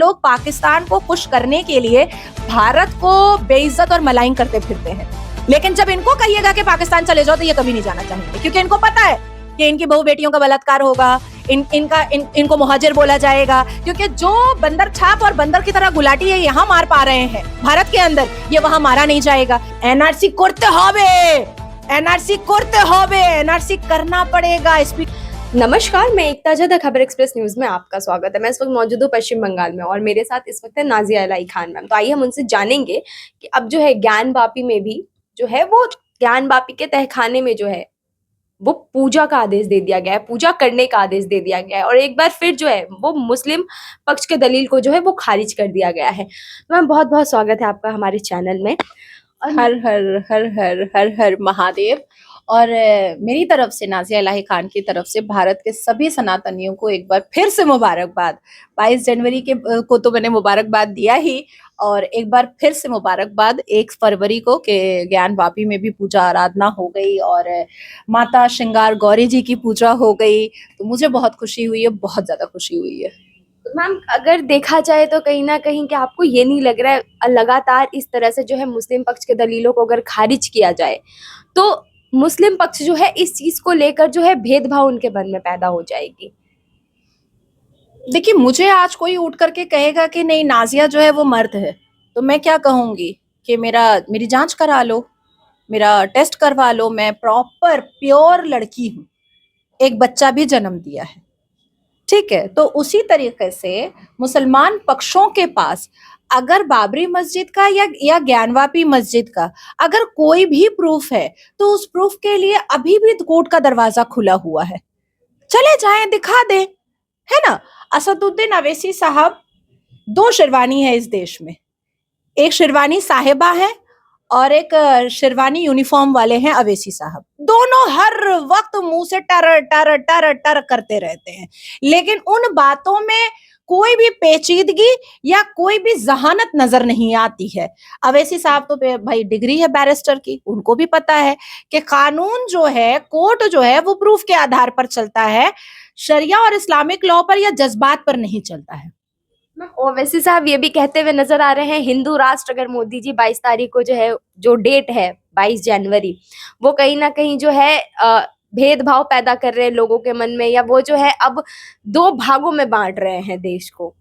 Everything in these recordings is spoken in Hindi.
लोग पाकिस्तान को खुश करने के लिए भारत को बेइज्जत और मलाइन करते फिरते हैं, लेकिन जब इनको कहिएगा कि पाकिस्तान चले जाओ तो ये कभी नहीं जाना चाहेंगे, क्योंकि इनको पता है कि इनकी बहू बेटियों का बलात्कार होगा, इनको मुहाजिर बोला जाएगा, क्योंकि जो बंदर छाप और बंदर की तरह गुलाटी है यहाँ मार पा रहे हैं भारत के अंदर, ये वहां मारा नहीं जाएगा। एनआरसी करते होवे, एनआरसी करना पड़ेगा। नमस्कार, मैं एकता जद खबर एक्सप्रेस न्यूज में आपका स्वागत है। मैं इस वक्त मौजूद हूँ पश्चिम बंगाल में और मेरे साथ इस वक्त है नाजिया इलाही खान मैम। तो आइए हम उनसे जानेंगे कि अब जो है ज्ञान वापी में भी जो है वो ज्ञान वापी के तहखाने में जो है वो पूजा का आदेश दे दिया गया है, पूजा करने का आदेश दे दिया गया है और एक बार फिर जो है वो मुस्लिम पक्ष के दलील को जो है वो खारिज कर दिया गया है। तो मैम बहुत बहुत स्वागत है आपका हमारे चैनल में। हर हर हर हर हर हर महादेव। और मेरी तरफ से, नाजिया इलाही खान की तरफ से भारत के सभी सनातनियों को एक बार फिर से मुबारकबाद। 22 जनवरी को तो मैंने मुबारकबाद दिया ही, और एक बार फिर से मुबारकबाद 1 फरवरी को के ज्ञान वापी में भी पूजा आराधना हो गई और माता श्रृंगार गौरी जी की पूजा हो गई। तो मुझे बहुत खुशी हुई है, बहुत ज्यादा खुशी हुई है। मैम अगर देखा जाए तो कहीं ना कहीं कि आपको ये नहीं लग रहा है लगातार इस तरह से जो है मुस्लिम पक्ष के दलीलों को अगर खारिज किया जाए तो मुस्लिम पक्ष जो है इस चीज को लेकर जो है भेदभाव उनके मन में पैदा हो जाएगी? देखिए, मुझे आज कोई उठ करके कहेगा कि नहीं नाजिया जो है वो मर्द है, तो मैं क्या कहूंगी कि मेरी जांच करा लो, मेरा टेस्ट करवा लो, मैं प्रॉपर प्योर लड़की हूँ, एक बच्चा भी जन्म दिया है, ठीक है। तो उसी तरीके से मुसलमान पक्षों के पास अगर बाबरी मस्जिद का या ज्ञानवापी मस्जिद का अगर कोई भी प्रूफ है तो उस प्रूफ के लिए अभी भी कोर्ट का दरवाजा खुला हुआ है, चले जाएं, दिखा दें, है ना। असदुद्दीन अवैसी साहब 2 शेरवानी है इस देश में, एक शेरवानी साहिबा है और एक शेरवानी यूनिफॉर्म वाले हैं अवैसी साहब। दोनों हर वक्त मुंह से टर टर टर टर करते रहते हैं, लेकिन उन बातों में कोई भी पेचीदगी या कोई भी जहानत नजर नहीं आती है। अवैसी साहब तो भाई डिग्री है बैरिस्टर की, उनको भी पता है कि कानून जो है, कोर्ट जो है वो प्रूफ के आधार पर चलता है, शरिया और इस्लामिक लॉ पर या जज्बात पर नहीं चलता है। ओवैसी साहब ये भी कहते हुए नजर आ रहे हैं हिंदू राष्ट्र अगर मोदी जी 22 तारीख को जो है जो डेट है 22 जनवरी वो कहीं ना कहीं जो है भेदभाव पैदा कर रहे हैं लोगों के मन में, या वो जो है अब 2 भागों में बांट रहे हैं देश को।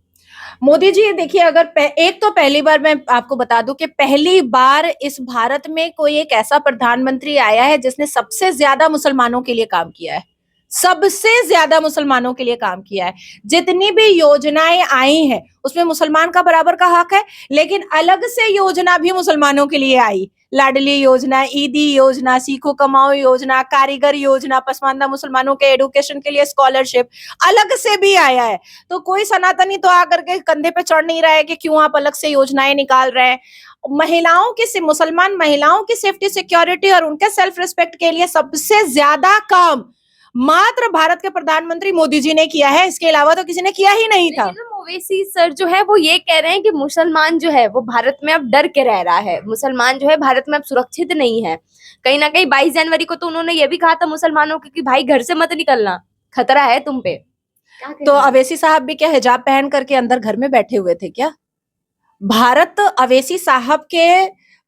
मोदी जी देखिए, अगर एक तो पहली बार मैं आपको बता दूं कि पहली बार इस भारत में कोई एक ऐसा प्रधानमंत्री आया है जिसने सबसे ज्यादा मुसलमानों के लिए काम किया है, सबसे ज्यादा मुसलमानों के लिए काम किया है। जितनी भी योजनाएं आई हैं उसमें मुसलमान का बराबर का हक है, लेकिन अलग से योजना भी मुसलमानों के लिए आई, लाडली योजना, ईदी योजना, सीखो कमाओ योजना, कारीगर योजना, पसमानदा मुसलमानों के एडुकेशन के लिए स्कॉलरशिप अलग से भी आया है। तो कोई सनातनी तो आकर के कंधे पे चढ़ नहीं रहा है कि क्यों आप अलग से योजनाएं निकाल रहे हैं। मुसलमान महिलाओं की सेफ्टी सिक्योरिटी और उनके सेल्फ रिस्पेक्ट के लिए सबसे ज्यादा काम मात्र भारत के प्रधानमंत्री मोदी जी ने किया है, इसके अलावा तो किसी ने किया ही नहीं था। ओवैसी सर जो है वो ये कह रहे हैं कि मुसलमान जो है वो भारत में अब डर के रह रहा है, मुसलमान जो है भारत में अब सुरक्षित नहीं है। कहीं ना कहीं 22 जनवरी को तो उन्होंने ये भी कहा था मुसलमानों को कि भाई घर से मत निकलना, खतरा है तुम पे। तो अवैसी साहब भी क्या हिजाब पहन करके अंदर घर में बैठे हुए थे क्या? भारत अवैसी साहब के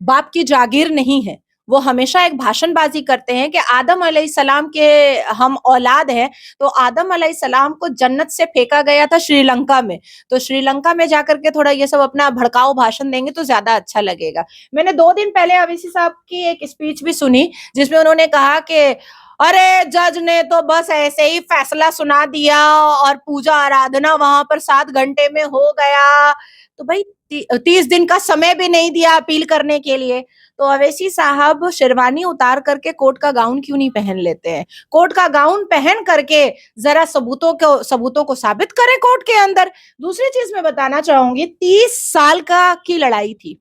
बाप की जागीर नहीं है। वो हमेशा एक भाषणबाजी करते हैं कि आदम अलैहिस्सलाम के हम औलाद हैं, तो आदम अलैहिस्सलाम को जन्नत से फेंका गया था श्रीलंका में, तो श्रीलंका में जाकर के थोड़ा ये सब अपना भड़काऊ भाषण देंगे तो ज्यादा अच्छा लगेगा। मैंने 2 दिन पहले अवैसी साहब की एक स्पीच भी सुनी जिसमें उन्होंने कहा कि अरे जज ने तो बस ऐसे ही फैसला सुना दिया और पूजा आराधना वहां पर 7 घंटे में हो गया। तो भाई 30 दिन का समय भी नहीं दिया अपील करने के लिए। तो अवैसी साहब शेरवानी उतार करके कोर्ट का गाउन क्यों नहीं पहन लेते हैं? कोर्ट का गाउन पहन करके जरा सबूतों को साबित करें कोर्ट के अंदर। दूसरी चीज मैं बताना चाहूंगी, 30 साल की लड़ाई थी,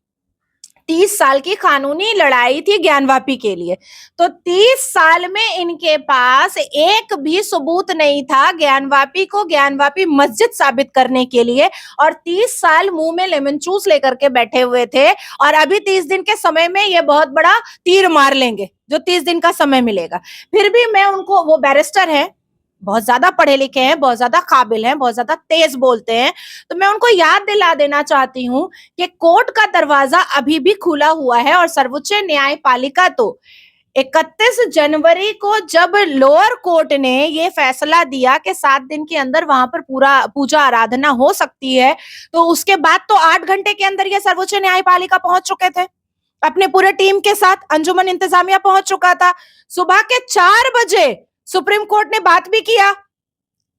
30 साल की कानूनी लड़ाई थी ज्ञानवापी के लिए। तो 30 साल में इनके पास एक भी सबूत नहीं था ज्ञानवापी को ज्ञानवापी मस्जिद साबित करने के लिए, और 30 साल मुंह में लेमन जूस लेकर के बैठे हुए थे। और अभी 30 दिन के समय में ये बहुत बड़ा तीर मार लेंगे जो 30 दिन का समय मिलेगा। फिर भी मैं उनको, वो बैरिस्टर है, बहुत ज्यादा पढ़े लिखे हैं, बहुत ज्यादा काबिल हैं, बहुत ज्यादा तेज बोलते हैं, तो मैं उनको याद दिला देना चाहती हूँ कि कोर्ट का दरवाजा अभी भी खुला हुआ है। और सर्वोच्च न्यायपालिका तो 31 जनवरी को जब लोअर कोर्ट ने ये फैसला दिया कि 7 दिन के अंदर वहां पर पूरा पूजा आराधना हो सकती है, तो उसके बाद तो 8 घंटे के अंदर ये सर्वोच्च न्यायपालिका पहुंच चुके थे अपने पूरे टीम के साथ। अंजुमन इंतजामिया पहुंच चुका था। सुबह के 4 बजे सुप्रीम कोर्ट ने बात भी किया।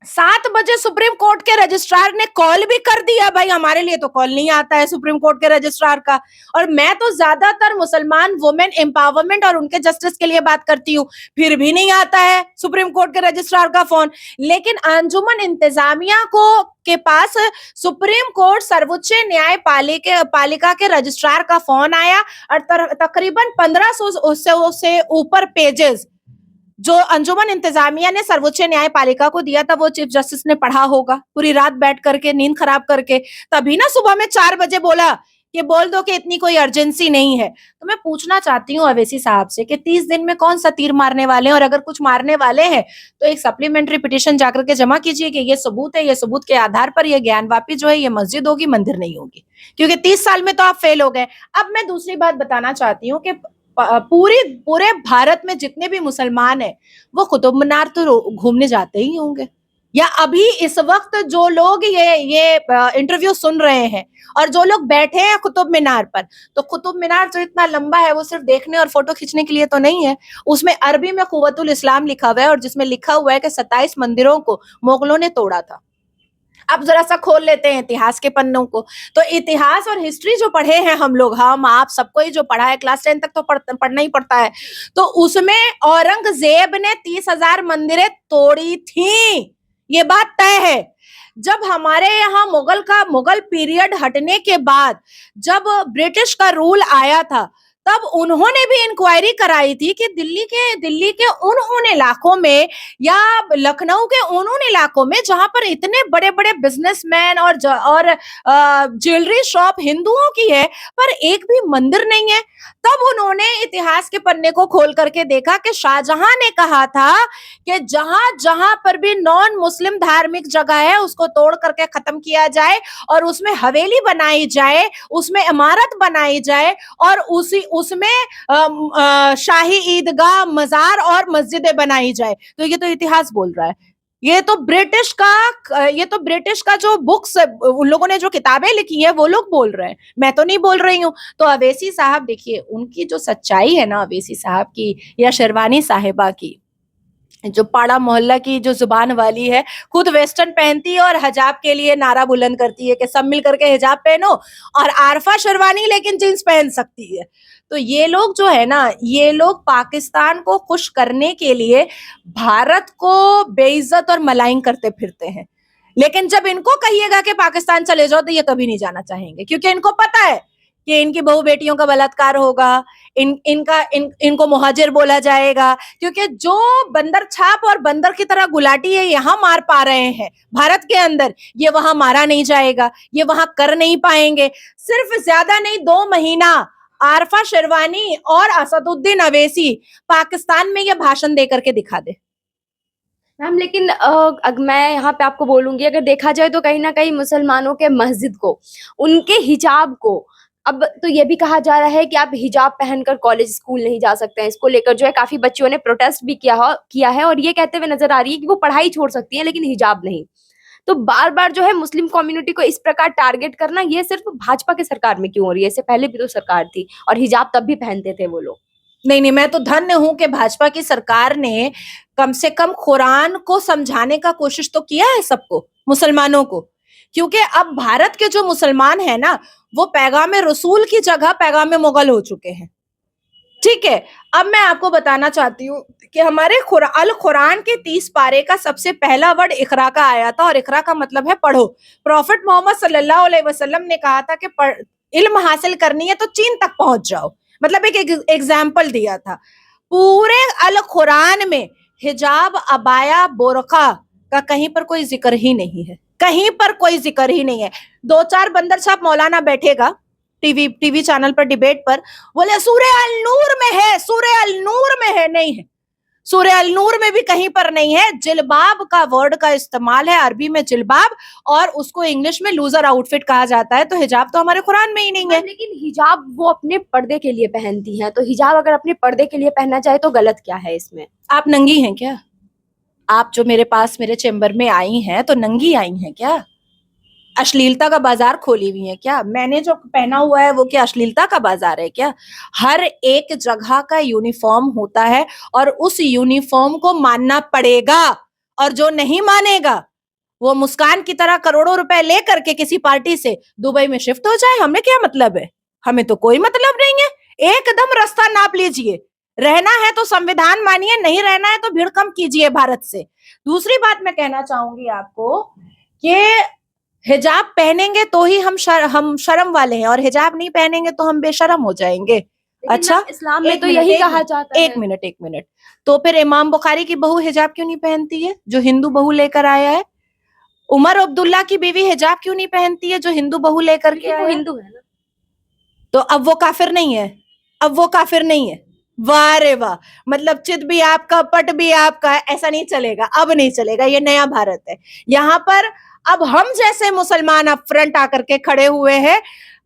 7 बजे सुप्रीम कोर्ट के रजिस्ट्रार ने कॉल भी कर दिया। भाई हमारे लिए तो कॉल नहीं आता है सुप्रीम कोर्ट के रजिस्ट्रार का। और मैं तो ज्यादातर मुसलमान वुमेन एम्पावरमेंट और उनके जस्टिस के लिए बात करती हूँ, फिर भी नहीं आता है सुप्रीम कोर्ट के रजिस्ट्रार का फोन। लेकिन अंजुमन इंतजामिया को के पास सुप्रीम कोर्ट सर्वोच्च न्यायपालिका के रजिस्ट्रार का फोन आया और तकरीबन 1500 से ऊपर पेजेस जो अंजुमन इंतजामिया ने सर्वोच्च न्यायपालिका को दिया था वो चीफ जस्टिस ने पढ़ा होगा पूरी रात बैठ करके, नींद खराब करके। तभी ना सुबह में 4 बजे बोला कि बोल दो कि इतनी कोई अर्जेंसी नहीं है। तो मैं पूछना चाहती हूँ अवैसी साहब से कि 30 दिन में कौन सा तीर मारने वाले हैं, और अगर कुछ मारने वाले हैं तो एक सप्लीमेंट्री पिटीशन जाकर के जमा कीजिए कि ये सबूत है, ये सबूत के आधार पर ये ज्ञानवापी जो है ये मस्जिद होगी, मंदिर नहीं होगी, क्योंकि 30 साल में तो आप फेल हो गए। अब मैं दूसरी बात बताना चाहती हूँ कि पूरे भारत में जितने भी मुसलमान हैं वो कुतुब मीनार तो घूमने जाते ही होंगे। या अभी इस वक्त जो लोग ये इंटरव्यू सुन रहे हैं और जो लोग बैठे हैं कुतुब मीनार पर, तो कुतुब मीनार जो इतना लंबा है वो सिर्फ देखने और फोटो खींचने के लिए तो नहीं है। उसमें अरबी में कुव्वतुल इस्लाम लिखा हुआ है और जिसमें लिखा हुआ है कि 27 मंदिरों को मुगलों ने तोड़ा था। अब जरा सा खोल लेते हैं इतिहास के पन्नों को। तो इतिहास और हिस्ट्री जो पढ़े हैं हम लोग, हम आप सबको ही जो पढ़ा है, क्लास 10 तक तो पढ़ना ही पड़ता है, तो उसमें औरंगजेब ने 30,000 मंदिरें तोड़ी थी, ये बात तय है। जब हमारे यहाँ मुगल पीरियड हटने के बाद जब ब्रिटिश का रूल आया था, तब उन्होंने भी इंक्वायरी कराई थी कि दिल्ली के उन इलाकों में या लखनऊ के उन इलाकों में जहां पर इतने बड़े बड़े बिजनेसमैन और ज्वेलरी शॉप हिंदुओं की है पर एक भी मंदिर नहीं है। तब उन्होंने इतिहास के पन्ने को खोल करके देखा कि शाहजहां ने कहा था कि जहां जहां पर भी नॉन मुस्लिम धार्मिक जगह है उसको तोड़ करके खत्म किया जाए और उसमें हवेली बनाई जाए, उसमें इमारत बनाई जाए और उसमें शाही ईदगाह, मजार और मस्जिदें बनाई जाए। तो ये तो इतिहास बोल रहा है। ये तो ब्रिटिश का जो बुक्स उन लोगों ने जो किताबें लिखी है वो लोग बोल रहे हैं, मैं तो नहीं बोल रही हूँ। तो अवैसी साहब देखिए, उनकी जो सच्चाई है ना अवैसी साहब की या शेरवानी साहिबा की, जो पाड़ा मोहल्ला की जो जुबान वाली है, खुद वेस्टर्न पहनती है और हिजाब के लिए नारा बुलंद करती है कि सब मिल करके हिजाब पहनो, और आरफा शेरवानी लेकिन जींस पहन सकती है। तो ये लोग जो है ना, ये लोग पाकिस्तान को खुश करने के लिए भारत को बेइज्जत और मलाइन करते फिरते हैं। लेकिन जब इनको कहिएगा कि पाकिस्तान चले जाओ तो ये कभी नहीं जाना चाहेंगे, क्योंकि इनको पता है कि इनकी बहू बेटियों का बलात्कार होगा, इनको मुहाजिर बोला जाएगा, क्योंकि जो बंदर छाप और बंदर की तरह गुलाटी है यहाँ मार पा रहे हैं भारत के अंदर, ये वहां मारा नहीं जाएगा, ये वहां कर नहीं पाएंगे। सिर्फ ज्यादा नहीं 2 महीना आरफा शेरवानी और असदुद्दीन अवैसी पाकिस्तान में ये भाषण दे करके दिखा दे। मैम लेकिन मैं यहाँ पे आपको बोलूंगी, अगर देखा जाए तो कहीं ना कहीं मुसलमानों के मस्जिद को, उनके हिजाब को, अब तो ये भी कहा जा रहा है कि आप हिजाब पहनकर कॉलेज स्कूल नहीं जा सकते हैं। इसको लेकर जो है काफी बच्चियों ने प्रोटेस्ट भी किया है और ये कहते हुए नजर आ रही है कि वो पढ़ाई छोड़ सकती है लेकिन हिजाब नहीं। तो बार बार जो है मुस्लिम कम्युनिटी को इस प्रकार टारगेट करना, ये सिर्फ भाजपा की सरकार में क्यों हो रही है? इससे पहले भी तो सरकार थी और हिजाब तब भी पहनते थे वो लोग। नहीं, मैं तो धन्य हूं कि भाजपा की सरकार ने कम से कम कुरान को समझाने का कोशिश तो किया है सबको, मुसलमानों को। क्योंकि अब भारत के जो मुसलमान है ना, वो पैगाम रसूल की जगह पैगाम मुगल हो चुके हैं। ठीक है, अब मैं आपको बताना चाहती हूँ कि हमारे अल कुरान के 30 पारे का सबसे पहला वर्ड इकरा का आया था, और इकरा का मतलब है पढ़ो। प्रॉफिट मोहम्मद सल्लल्लाहु अलैहि वसल्लम ने कहा था कि इल्म हासिल करनी है तो चीन तक पहुंच जाओ, मतलब एक एग्जाम्पल दिया था। पूरे अल कुरान में हिजाब, अबाया, बोरखा का कहीं पर कोई जिक्र ही नहीं है, कहीं पर कोई जिक्र ही नहीं है। 2-4 बंदर छाप मौलाना बैठेगा टीवी चैनल पर डिबेट पर, बोले सूरह अल नूर में है, सूरह अल नूर में है, नहीं है। सूर्य अल नूर में भी कहीं पर नहीं है। जिलबाब का वर्ड का इस्तेमाल है अरबी में जिलबाब, और उसको इंग्लिश में लूजर आउटफिट कहा जाता है। तो हिजाब तो हमारे कुरान में ही नहीं है। लेकिन हिजाब वो अपने पर्दे के लिए पहनती हैं, तो हिजाब अगर अपने पर्दे के लिए पहनना चाहे तो गलत क्या है इसमें? आप नंगी हैं क्या? आप जो मेरे पास मेरे चेंबर में आई हैं तो नंगी आई हैं क्या? अश्लीलता का बाजार खोली हुई है क्या? मैंने जो पहना हुआ है वो क्या अश्लीलता का बाजार है क्या? हर एक जगह का यूनिफॉर्म होता है और उस यूनिफॉर्म को मानना पड़ेगा, और जो नहीं मानेगा वो मुस्कान की तरह करोड़ों रुपए लेकर के किसी पार्टी से दुबई में शिफ्ट हो जाए। हमें क्या मतलब है? हमें तो कोई मतलब नहीं है। एकदम रास्ता नाप लीजिए। रहना है तो संविधान मानिए, नहीं रहना है तो भीड़ कम कीजिए भारत से। दूसरी बात मैं कहना चाहूंगी आपको कि हिजाब पहनेंगे तो ही हम शर्म वाले हैं, और हिजाब नहीं पहनेंगे तो हम बेशर्म हो जाएंगे। अच्छा, इस्लाम में एक तो मिनट, यही एक कहा मिनट, जाता है। एक मिनट। तो फिर इमाम बुखारी की बहू हिजाब क्यों नहीं पहनती है, जो हिंदू बहू लेकर आया है? उमर अब्दुल्ला की बीवी हिजाब क्यों नहीं पहनती है, जो हिंदू बहू लेकर के वो आया है? हिंदू है ना। तो अब वो काफिर नहीं है? अब वो काफिर नहीं है? वाह रे वाह, मतलब चित भी आपका पट भी आपका है। ऐसा नहीं चलेगा, अब नहीं चलेगा। ये नया भारत है। यहाँ पर अब हम जैसे मुसलमान अब फ्रंट आकर के खड़े हुए हैं।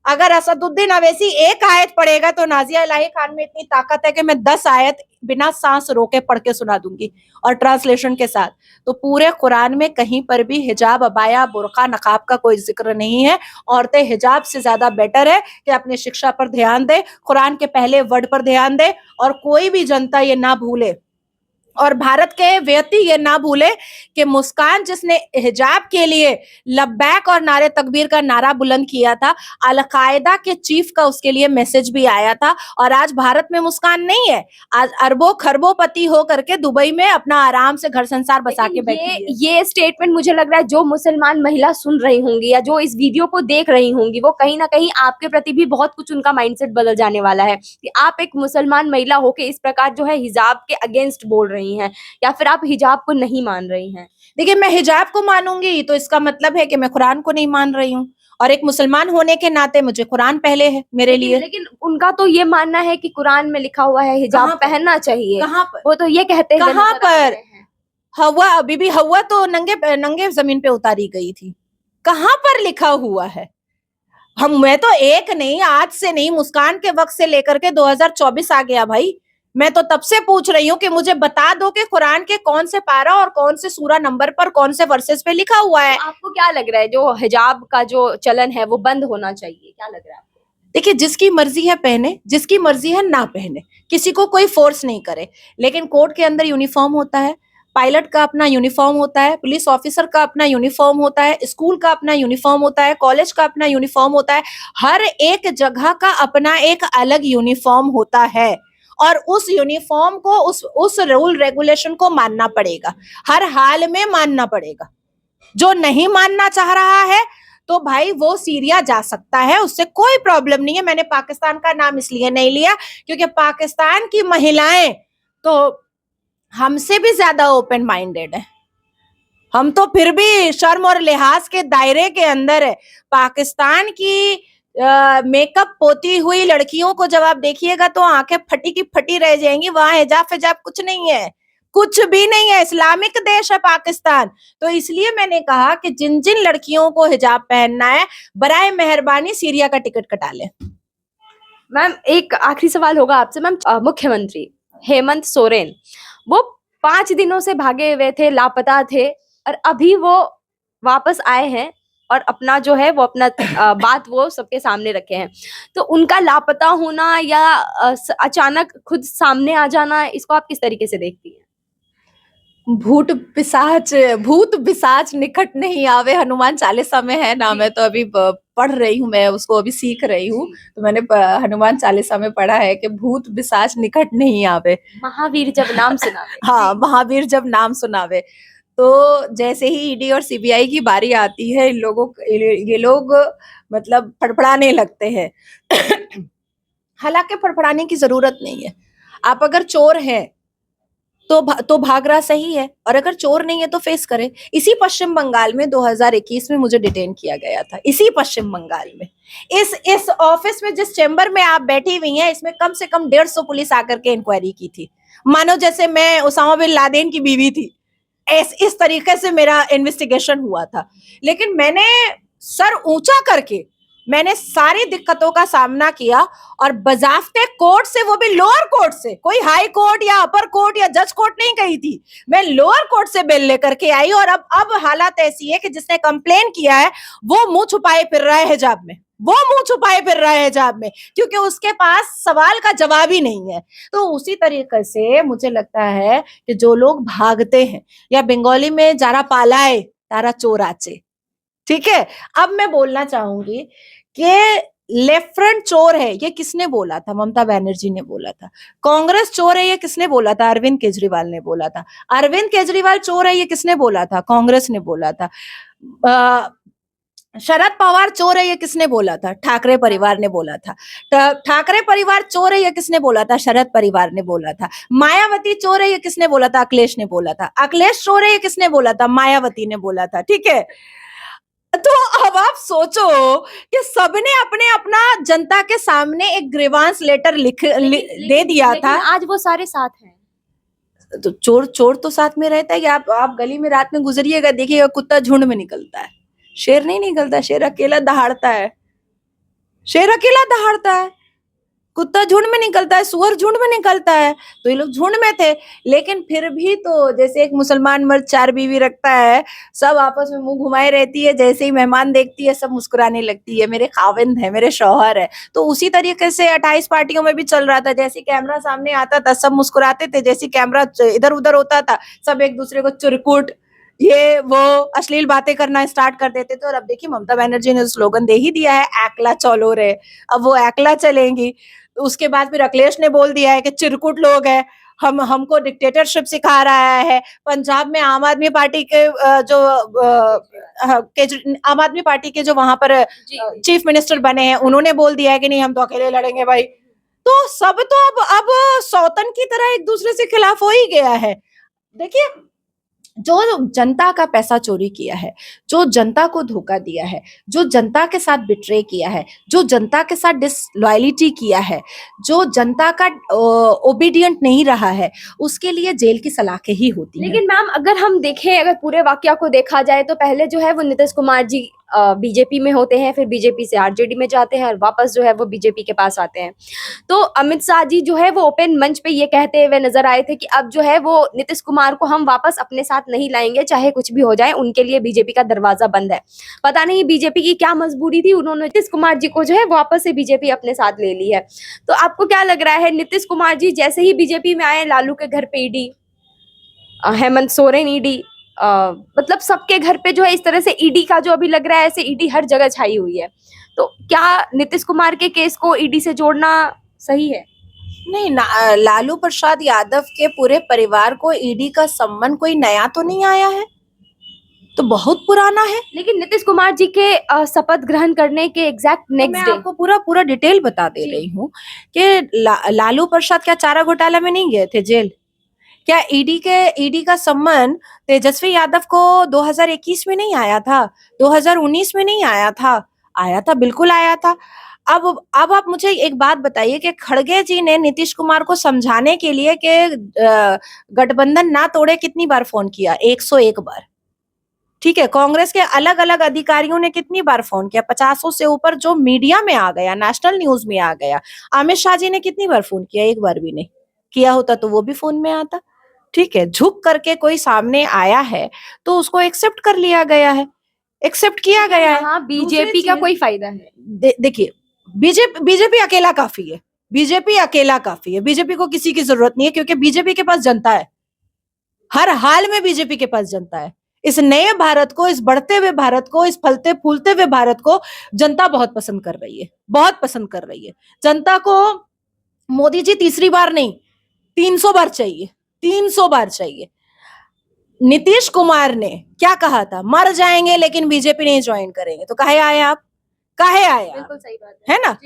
अगर असदुद्दीन अवैसी एक आयत पढ़ेगा तो नाजिया इलाही खान में इतनी ताकत है कि मैं 10 आयत बिना सांस रोके पढ़ के सुना दूंगी, और ट्रांसलेशन के साथ। तो पूरे कुरान में कहीं पर भी हिजाब, अबाया, बुर्का, नकाब का कोई जिक्र नहीं है। औरतें हिजाब से ज्यादा बेटर है कि अपनी शिक्षा पर ध्यान दे, कुरान के पहले वर्ड पर ध्यान दे, और कोई भी जनता ये ना भूले, और भारत के व्यक्ति ये ना भूले कि मुस्कान जिसने हिजाब के लिए लब्बैक और नारे तकबीर का नारा बुलंद किया था, अल-कायदा के चीफ का उसके लिए मैसेज भी आया था। और आज भारत में मुस्कान नहीं है, आज अरबों खरबों पति हो करके दुबई में अपना आराम से घर संसार बसा के बैठी है। ये स्टेटमेंट मुझे लग रहा है जो मुसलमान महिला सुन रही होंगी या जो इस वीडियो को देख रही होंगी, वो कहीं ना कहीं आपके प्रति भी बहुत कुछ उनका माइंडसेट बदल जाने वाला है कि आप एक मुसलमान महिला होके इस प्रकार जो है हिजाब के अगेंस्ट बोल रही हैं, या फिर आप हिजाब को नहीं मान रही हैं। देखिए, मैं हिजाब को मानूंगी तो इसका मतलब है कि मैं कुरान को नहीं मान रही हूँ, और एक मुसलमान होने के नाते मुझे कुरान पहले है मेरे लिए। लेकिन उनका तो ये मानना है कि कुरान में लिखा हुआ है हिजाब पहनना चाहिए। कहाँ पर? वो तो ये कहते हैं कहाँ पर? हवा, बीबी हवा तो नंगे नंगे जमीन पे उतारी गई थी। कहाँ पर लिखा हुआ है? मैं तो एक नहीं, आज से नहीं, मुस्कान के वक्त से लेकर के 2024 आ गया भाई। मैं तो तब से पूछ रही हूँ कि मुझे बता दो कि कुरान के कौन से पारा और कौन से सूरा नंबर पर कौन से वर्सेस पे लिखा हुआ है। आपको क्या लग रहा है जो हिजाब का जो चलन है वो बंद होना चाहिए, क्या लग रहा है? देखिए, जिसकी मर्जी है पहने, जिसकी मर्जी है ना पहने, किसी को कोई फोर्स नहीं करे। लेकिन कोर्ट के अंदर यूनिफॉर्म होता है, पायलट का अपना यूनिफॉर्म होता है, पुलिस ऑफिसर का अपना यूनिफॉर्म होता है, स्कूल का अपना यूनिफॉर्म होता है, कॉलेज का अपना यूनिफॉर्म होता है। हर एक जगह का अपना एक अलग यूनिफॉर्म होता है, और उस यूनिफॉर्म को, उस रूल रेगुलेशन को मानना पड़ेगा, हर हाल में मानना पड़ेगा। जो नहीं मानना चाह रहा है तो भाई वो सीरिया जा सकता है, उससे कोई प्रॉब्लम नहीं है। मैंने पाकिस्तान का नाम इसलिए नहीं लिया क्योंकि पाकिस्तान की महिलाएं तो हमसे भी ज्यादा ओपन माइंडेड है। हम तो फिर भी शर्म और लिहाज के दायरे के अंदर है। पाकिस्तान की मेकअप पोती हुई लड़कियों को जब आप देखिएगा तो आंखें फटी की फटी रह जाएंगी। वहां हिजाब फिजाब कुछ नहीं है, कुछ भी नहीं है। इस्लामिक देश है पाकिस्तान। तो इसलिए मैंने कहा कि जिन जिन लड़कियों को हिजाब पहनना है, बराए मेहरबानी सीरिया का टिकट कटा ले। मैम एक आखिरी सवाल होगा आपसे मैम। मुख्यमंत्री हेमंत सोरेन वो 5 दिनों से भागे हुए थे, लापता थे, और अभी वो वापस आए हैं और अपना जो है वो अपना बात वो सबके सामने रखे हैं। तो उनका लापता होना या अचानक खुद सामने आ जाना, इसको आप किस तरीके से देखती हैं? भूत पिशाच निकट नहीं आवे, हनुमान चालीसा में है ना। मैं तो अभी पढ़ रही हूँ, मैं उसको अभी सीख रही हूँ। तो मैंने हनुमान चालीसा में पढ़ा है कि भूत पिशाच निकट नहीं आवे, महावीर जब नाम सुनावे। हाँ, महावीर जब नाम सुनावे। तो जैसे ही ईडी और सीबीआई की बारी आती है, ये लोग मतलब फड़फड़ाने लगते हैं। हालांकि फड़फड़ाने की जरूरत नहीं है। आप अगर चोर हैं तो भाग रहा सही है, और अगर चोर नहीं है तो फेस करे। इसी पश्चिम बंगाल में 2021 में मुझे डिटेन किया गया था, इसी पश्चिम बंगाल में। इस ऑफिस में, जिस चेंबर में आप बैठी हुई हैं, इसमें कम से कम 150 पुलिस आकर के इंक्वायरी की थी। मानो जैसे मैं उसामा बिन लादेन की बीवी थी। इस तरीके से मेरा इन्वेस्टिगेशन हुआ था। लेकिन मैंने सर ऊंचा करके मैंने सारी दिक्कतों का सामना किया और बजाफ्ते कोर्ट से, वो भी लोअर कोर्ट से, कोई हाई कोर्ट या अपर कोर्ट या जज कोर्ट नहीं गई थी, मैं लोअर कोर्ट से बेल लेकर के आई। और अब हालत ऐसी है कि जिसने कंप्लेन किया है वो मुंह छुपाए फिर रहा है हिजाब में, वो मुंह छुपाए फिर रहा है हिजाब में, क्योंकि उसके पास सवाल का जवाब ही नहीं है। तो उसी तरीके से मुझे लगता है कि जो लोग भागते हैं, या बंगाली में जारा पालाए तारा चोर आचे, ठीक है। अब मैं बोलना चाहूंगी कि लेफ्ट फ्रंट चोर है, ये किसने बोला था? ममता बनर्जी ने बोला था। कांग्रेस चोर है, ये किसने बोला था? अरविंद केजरीवाल ने बोला था। अरविंद केजरीवाल चोर है, ये किसने बोला था? कांग्रेस ने बोला था। शरद पवार चोर है, ये किसने बोला था? ठाकरे परिवार ने बोला था। ठाकरे परिवार चोर है, ये किसने बोला था? शरद परिवार ने बोला था। मायावती चोर है, ये किसने बोला था? अखिलेश ने बोला था। अखिलेश चोर है, ये किसने बोला था? मायावती ने बोला था, ठीक है। तो अब आप सोचो कि सबने अपने अपना जनता के सामने एक ग्रीवांस लेटर दे दिया था। आज वो सारे साथ हैं। तो चोर चोर तो साथ में रहता है कि आप गली में रात में गुजरिएगा, देखिएगा कुत्ता झुंड में निकलता है, शेर नहीं निकलता। शेर अकेला दहाड़ता है, शेर अकेला दहाड़ता है, कुत्ता झुंड में निकलता है, सुअर झुंड में निकलता है। तो ये लोग झुंड में थे, लेकिन फिर भी तो जैसे एक मुसलमान मर्द 4 बीवी रखता है, सब आपस में मुंह घुमाए रहती है, जैसे ही मेहमान देखती है सब मुस्कुराने लगती है, मेरे खाविंद है, मेरे शौहर है। तो उसी तरीके से 28 पार्टियों में भी चल रहा था। जैसे कैमरा सामने आता था सब मुस्कुराते थे, जैसे कैमरा इधर उधर होता था सब एक दूसरे को चुरकुट, ये वो अश्लील बातें करना स्टार्ट कर देते थे। और अब देखिए ममता बनर्जी ने स्लोगन दे ही दिया है, एकला चलो रे, अब वो एकला चलेंगी। उसके बाद फिर अखिलेश ने बोल दिया है कि चिरकुट लोग हैं, हमको डिक्टेटरशिप सिखा रहा है। पंजाब में आम आदमी पार्टी के आम आदमी पार्टी के जो वहां पर चीफ मिनिस्टर बने हैं, उन्होंने बोल दिया है कि नहीं हम तो अकेले लड़ेंगे भाई। तो सब तो अब सौतन की तरह एक दूसरे से खिलाफ हो ही गया है। देखिए, जो जनता का पैसा चोरी किया है, जो जनता को धोखा दिया है, जो जनता के साथ बिट्रे किया है, जो जनता के साथ डिसलॉयलिटी किया है, जो जनता का ओबीडियंट नहीं रहा है, उसके लिए जेल की सलाखें ही होती हैं। लेकिन मैम अगर हम देखें, अगर पूरे वाकया को देखा जाए तो पहले जो है वो नीतीश कुमार जी बीजेपी में होते हैं, फिर बीजेपी से आरजेडी में जाते हैं और वापस जो है वो बीजेपी के पास आते हैं। तो अमित शाह जी जो है वो ओपन मंच पे ये कहते हुए नजर आए थे कि अब जो है वो नीतीश कुमार को हम वापस अपने साथ नहीं लाएंगे, चाहे कुछ भी हो जाए, उनके लिए बीजेपी का दरवाजा बंद है। पता नहीं बीजेपी की क्या मजबूरी थी, उन्होंने नीतीश कुमार जी को जो है वापस से बीजेपी अपने साथ ले ली है। तो आपको क्या लग रहा है, नीतीश कुमार जी जैसे ही बीजेपी में आए, लालू के घर पे ईडी, हेमंत सोरेन ईडी, मतलब सबके घर पे जो है इस तरह से ईडी का जो अभी लग रहा है, ऐसे ईडी हर जगह छाई हुई है। तो क्या नीतीश कुमार के केस को ईडी से जोड़ना सही है? नहीं, लालू प्रसाद यादव के पूरे परिवार को ईडी का सम्मन कोई नया तो नहीं आया है, तो बहुत पुराना है। लेकिन नीतीश कुमार जी के शपथ ग्रहण करने के एग्जैक्ट नेक्स्ट डे मैं आपको पूरा डिटेल बता दे रही हूँ कि लालू प्रसाद क्या चारा घोटाला में नहीं गए थे जेल? क्या ईडी का सम्मन तेजस्वी यादव को 2021 में नहीं आया था? 2019 में नहीं आया था? आया था, बिल्कुल आया था। अब आप मुझे एक बात बताइए कि खड़गे जी ने नीतीश कुमार को समझाने के लिए कि गठबंधन ना तोड़े कितनी बार फोन किया? 101 बार। ठीक है, कांग्रेस के अलग अलग अधिकारियों ने कितनी बार फोन किया? 50 से ऊपर जो मीडिया में आ गया, नेशनल न्यूज में आ गया। अमित शाह जी ने कितनी बार फोन किया? एक बार भी नहीं किया होता तो वो भी फोन में आता। ठीक है, झुक करके कोई सामने आया है तो उसको एक्सेप्ट कर लिया गया है, एक्सेप्ट किया गया है। हाँ, बीजेपी का कोई फायदा है? देखिए, बीजेपी अकेला काफी है, बीजेपी अकेला काफी है, बीजेपी को किसी की जरूरत नहीं है, क्योंकि बीजेपी के पास जनता है। हर हाल में बीजेपी के पास जनता है। इस नए भारत को, इस बढ़ते हुए भारत को, इस फलते फूलते हुए भारत को जनता बहुत पसंद कर रही है, बहुत पसंद कर रही है। जनता को मोदी जी तीसरी बार नहीं 300 बार चाहिए, 300 बार चाहिए। नीतीश कुमार ने क्या कहा था? मर जाएंगे लेकिन बीजेपी नहीं ज्वाइन करेंगे। तो काहे आए आप? काहे आए आप? बिल्कुल सही बात है ना?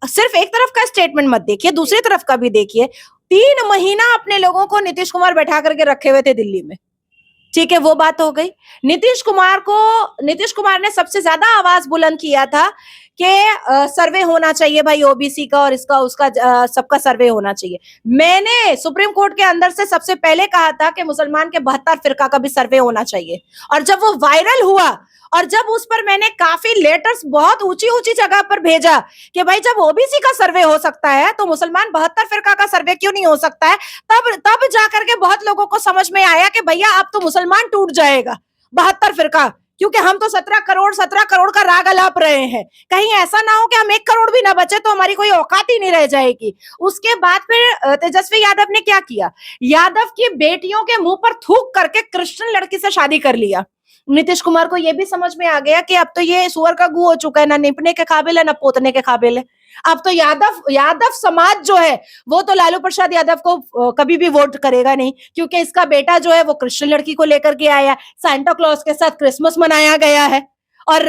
सिर्फ एक तरफ का स्टेटमेंट मत देखिए, दूसरी तरफ का भी देखिए। 3 महीना अपने लोगों को नीतीश कुमार बैठा करके रखे हुए थे दिल्ली में। ठीक है, वो बात हो गई। नीतीश कुमार ने सबसे ज्यादा आवाज बुलंद किया था कि सर्वे होना चाहिए भाई ओबीसी का और इसका उसका सबका सर्वे होना चाहिए। मैंने सुप्रीम कोर्ट के अंदर से सबसे पहले कहा था कि मुसलमान के 72 फिरका का भी सर्वे होना चाहिए, और जब वो वायरल हुआ और जब उस पर मैंने काफी लेटर्स बहुत ऊंची ऊंची जगह पर भेजा कि भाई जब ओबीसी का सर्वे हो सकता है तो मुसलमान 72 फिरका का सर्वे क्यों नहीं हो सकता है, तब जाकर के बहुत लोगों को समझ में आया कि भैया अब तो मुसलमान टूट जाएगा 72 फिरका, क्योंकि हम तो 17 करोड़ का राग अलाप रहे हैं। कहीं ऐसा ना हो कि हम 1 करोड़ भी ना बचे तो हमारी कोई औकात ही नहीं रह जाएगी। उसके बाद फिर तेजस्वी यादव ने क्या किया, यादव की बेटियों के मुंह पर थूक करके क्रिश्चियन लड़की से शादी कर लिया। नीतीश कुमार को यह भी समझ में आ गया कि अब तो ये सुअर का गू हो चुका है, ना निपने के काबिल है ना पोतने के काबिल है। अब तो यादव समाज जो है वो तो लालू प्रसाद यादव को कभी भी वोट करेगा नहीं, क्योंकि इसका बेटा जो है वो क्रिश्चियन लड़की को लेकर के आया, सांता क्लॉज के साथ क्रिसमस मनाया गया है, और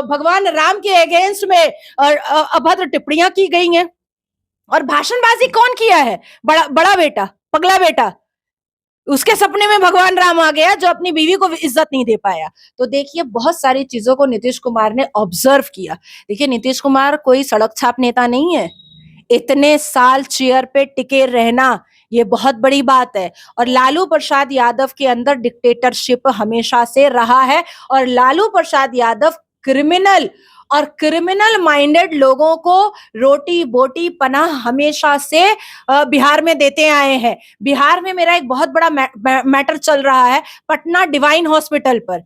भगवान राम के अगेंस्ट में अभद्र टिप्पणियां की गई हैं, और भाषणबाजी कौन किया है, बड़ा बेटा, पगला बेटा, उसके सपने में भगवान राम आ गया जो अपनी बीवी को इज्जत नहीं दे पाया। तो देखिए बहुत सारी चीजों को नीतीश कुमार ने ऑब्जर्व किया। देखिए नीतीश कुमार कोई सड़क छाप नेता नहीं है, इतने साल चेयर पे टिके रहना ये बहुत बड़ी बात है, और लालू प्रसाद यादव के अंदर डिक्टेटरशिप हमेशा से रहा है, और लालू प्रसाद यादव क्रिमिनल माइंडेड लोगों को रोटी बोटी पनाह हमेशा से बिहार में देते आए हैं। बिहार में मेरा एक बहुत बड़ा मैटर चल रहा है पटना डिवाइन हॉस्पिटल पर।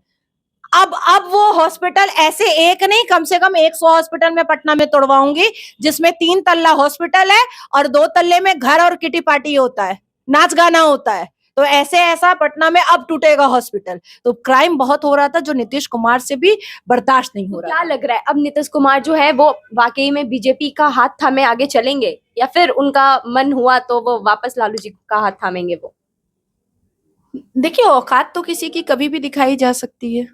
अब वो हॉस्पिटल ऐसे एक नहीं, कम से कम 100 हॉस्पिटल में पटना में तोड़वाऊंगी, जिसमें 3 तल्ला हॉस्पिटल है और 2 तल्ले में घर और किटी पार्टी होता है, नाच गाना होता है। तो ऐसा पटना में अब टूटेगा हॉस्पिटल। तो क्राइम बहुत हो रहा था जो नीतीश कुमार से भी बर्दाश्त नहीं हो रहा। क्या लग रहा है अब नीतीश कुमार जो है वो वाकई में बीजेपी का हाथ थामे आगे चलेंगे, या फिर उनका मन हुआ तो वो वापस लालू जी का हाथ थामेंगे? वो देखिए औकात तो किसी की कभी भी दिखाई जा सकती है।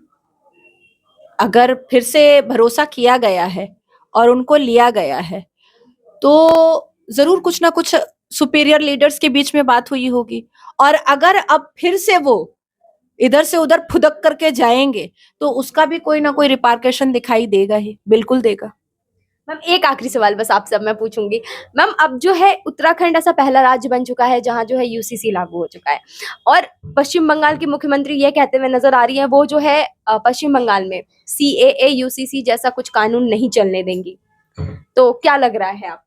अगर फिर से भरोसा किया गया है और उनको लिया गया है तो जरूर कुछ ना कुछ सुपीरियर लीडर्स के बीच में बात हुई होगी, और अगर अब फिर से वो इधर से उधर फुदक करके जाएंगे तो उसका भी कोई ना कोई रिपार्केशन दिखाई देगा ही, बिल्कुल देगा। मैम एक आखिरी सवाल बस आपसे अब मैं पूछूंगी। मैम अब जो है उत्तराखंड ऐसा पहला राज्य बन चुका है जहां जो है यूसीसी लागू हो चुका है, और पश्चिम बंगाल की मुख्यमंत्री ये कहते हुए नजर आ रही है वो जो है पश्चिम बंगाल में सीएए यूसीसी जैसा कुछ कानून नहीं चलने देंगी। तो क्या लग रहा है आपको,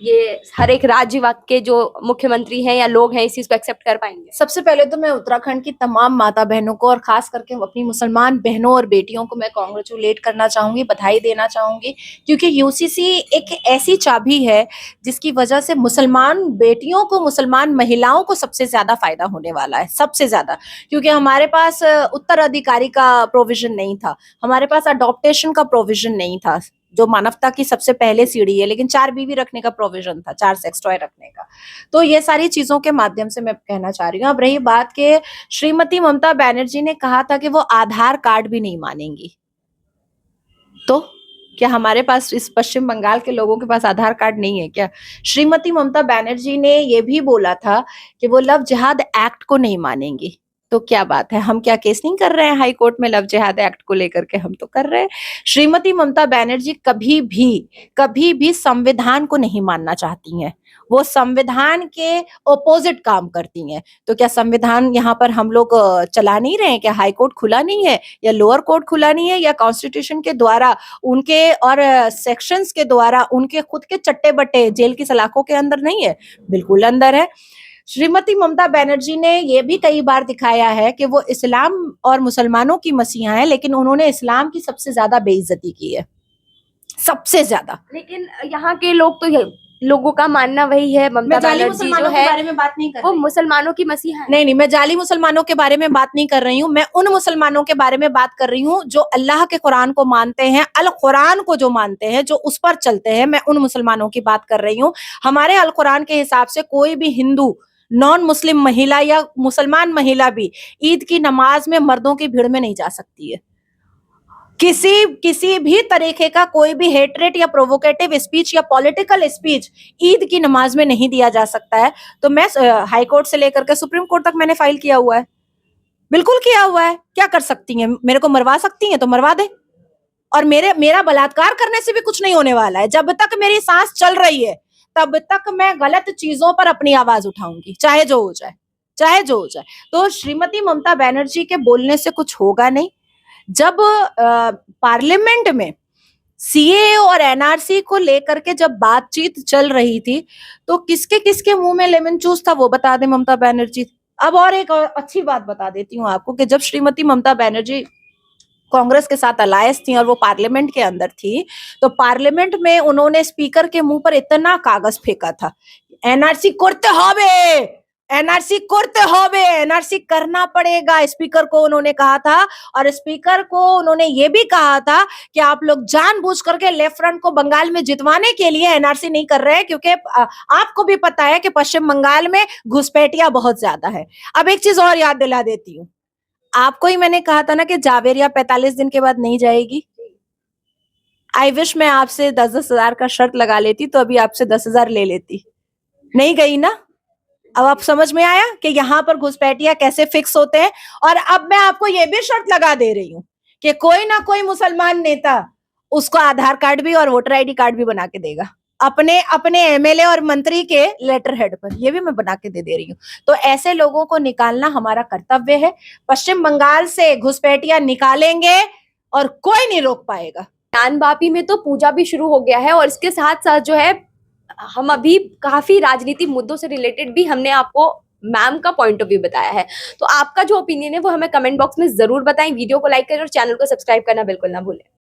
ये हर एक राज्य के जो मुख्यमंत्री हैं या लोग हैं इस चीज को एक्सेप्ट कर पाएंगे? सबसे पहले तो मैं उत्तराखंड की तमाम माता बहनों को और खास करके अपनी मुसलमान बहनों और बेटियों को मैं कॉन्ग्रेचुलेट करना चाहूंगी, बधाई देना चाहूंगी, क्योंकि यूसीसी एक ऐसी चाबी है जिसकी वजह से मुसलमान बेटियों को, मुसलमान महिलाओं को सबसे ज्यादा फायदा होने वाला है, सबसे ज्यादा। क्योंकि हमारे पास उत्तराधिकारी का प्रोविजन नहीं था, हमारे पास अडॉप्टेशन का प्रोविजन नहीं था जो मानवता की सबसे पहले सीढ़ी है, लेकिन 4 बीवी रखने का प्रोविजन था, 4 सेक्स टॉय रखने का। तो ये सारी चीजों के माध्यम से मैं कहना चाह रही हूँ। अब रही बात के श्रीमती ममता बनर्जी ने कहा था कि वो आधार कार्ड भी नहीं मानेंगी, तो क्या हमारे पास इस पश्चिम बंगाल के लोगों के पास आधार कार्ड नहीं है क्या? श्रीमती ममता बनर्जी ने ये भी बोला था कि वो लव जिहाद एक्ट को नहीं मानेंगी। तो क्या बात है, हम क्या केस नहीं कर रहे हैं हाई कोर्ट में लव जिहाद एक्ट को लेकर के? हम तो कर रहे हैं। श्रीमती ममता बनर्जी कभी भी संविधान को नहीं मानना चाहती हैं, वो संविधान के ओपोजिट काम करती हैं। तो क्या संविधान यहाँ पर हम लोग चला नहीं रहे हैं? क्या हाई कोर्ट खुला नहीं है, या लोअर कोर्ट खुला नहीं है, या कॉन्स्टिट्यूशन के द्वारा उनके और सेक्शंस के द्वारा उनके खुद के चट्टे बट्टे जेल की सलाखों के अंदर नहीं है? बिल्कुल अंदर है। श्रीमती ममता बनर्जी ने ये भी कई बार दिखाया है कि वो इस्लाम और मुसलमानों की मसीहा है, लेकिन उन्होंने इस्लाम की सबसे ज्यादा बेइज्जती की है, सबसे ज्यादा। लेकिन यहाँ के लोग तो लोगों का मानना वही है ममता बनर्जी जो है बारे में बात नहीं कर वो मुसलमानों की मसीहा है। नहीं, मैं जाली मुसलमानों के बारे में बात नहीं कर रही हूँ, मैं उन मुसलमानों के बारे में बात कर रही हूँ जो अल्लाह के कुरान को मानते हैं, अल कुरान को जो मानते हैं, जो उस पर चलते हैं। मैं उन मुसलमानों की बात कर रही हूँ। हमारे अल कुरान के हिसाब से कोई भी हिंदू नॉन मुस्लिम महिला या मुसलमान महिला भी ईद की नमाज में मर्दों की भीड़ में नहीं जा सकती है। किसी भी तरीके का कोई भी हेट्रेट या प्रोवोकेटिव स्पीच या पॉलिटिकल स्पीच ईद की नमाज में नहीं दिया जा सकता है। तो मैं हाई कोर्ट से लेकर के सुप्रीम कोर्ट तक मैंने फाइल किया हुआ है, बिल्कुल किया हुआ है। क्या कर सकती हैं? मेरे को मरवा सकती हैं तो मरवा दे, और मेरा बलात्कार करने से भी कुछ नहीं होने वाला है। जब तक मेरी सांस चल रही है तब तक मैं गलत चीजों पर अपनी आवाज उठाऊंगी, चाहे जो हो जाए, चाहे जो हो जाए। तो श्रीमती ममता बनर्जी के बोलने से कुछ होगा नहीं। जब पार्लियामेंट में सीए और एनआरसी को लेकर के जब बातचीत चल रही थी तो किसके किसके मुंह में लेमन जूस था वो बता दे ममता बनर्जी। अब और एक और अच्छी बात बता देती हूँ आपको कि जब श्रीमती ममता बनर्जी कांग्रेस के साथ अलायंस थी और वो पार्लियामेंट के अंदर थी तो पार्लियामेंट में उन्होंने स्पीकर के मुंह पर इतना कागज फेंका था, एनआरसी करते होबे, एनआरसी करते होबे, एनआरसी करना पड़ेगा, स्पीकर को उन्होंने कहा था। और स्पीकर को उन्होंने ये भी कहा था कि आप लोग जानबूझ करके लेफ्ट फ्रंट को बंगाल में जितवाने के लिए एनआरसी नहीं कर रहे हैं, क्योंकि आपको भी पता है कि पश्चिम बंगाल में घुसपैठिया बहुत ज्यादा है। अब एक चीज और याद दिला देती हूँ, आपको ही मैंने कहा था ना कि जावेरिया 45 दिन के बाद नहीं जाएगी। आई विश मैं आपसे 10-10 हजार का शर्त लगा लेती तो अभी आपसे 10,000 ले लेती। नहीं गई ना। अब आप समझ में आया कि यहाँ पर घुसपैठिया कैसे फिक्स होते हैं। और अब मैं आपको ये भी शर्त लगा दे रही हूँ कि कोई ना कोई मुसलमान नेता उसको आधार कार्ड भी और वोटर आईडी कार्ड भी बना के देगा अपने अपने एमएलए और मंत्री के लेटर हेड पर, ये भी मैं बना के दे रही हूँ। तो ऐसे लोगों को निकालना हमारा कर्तव्य है। पश्चिम बंगाल से घुसपैठिया निकालेंगे और कोई नहीं रोक पाएगा। ज्ञानवापी में तो पूजा भी शुरू हो गया है और इसके साथ साथ जो है हम अभी काफी राजनीतिक मुद्दों से रिलेटेड भी हमने आपको मैम का पॉइंट ऑफ व्यू बताया है। तो आपका जो ओपिनियन है वो हमें कमेंट बॉक्स में जरूर बताएं। वीडियो को लाइक करें और चैनल को सब्सक्राइब करना बिल्कुल ना भूलें।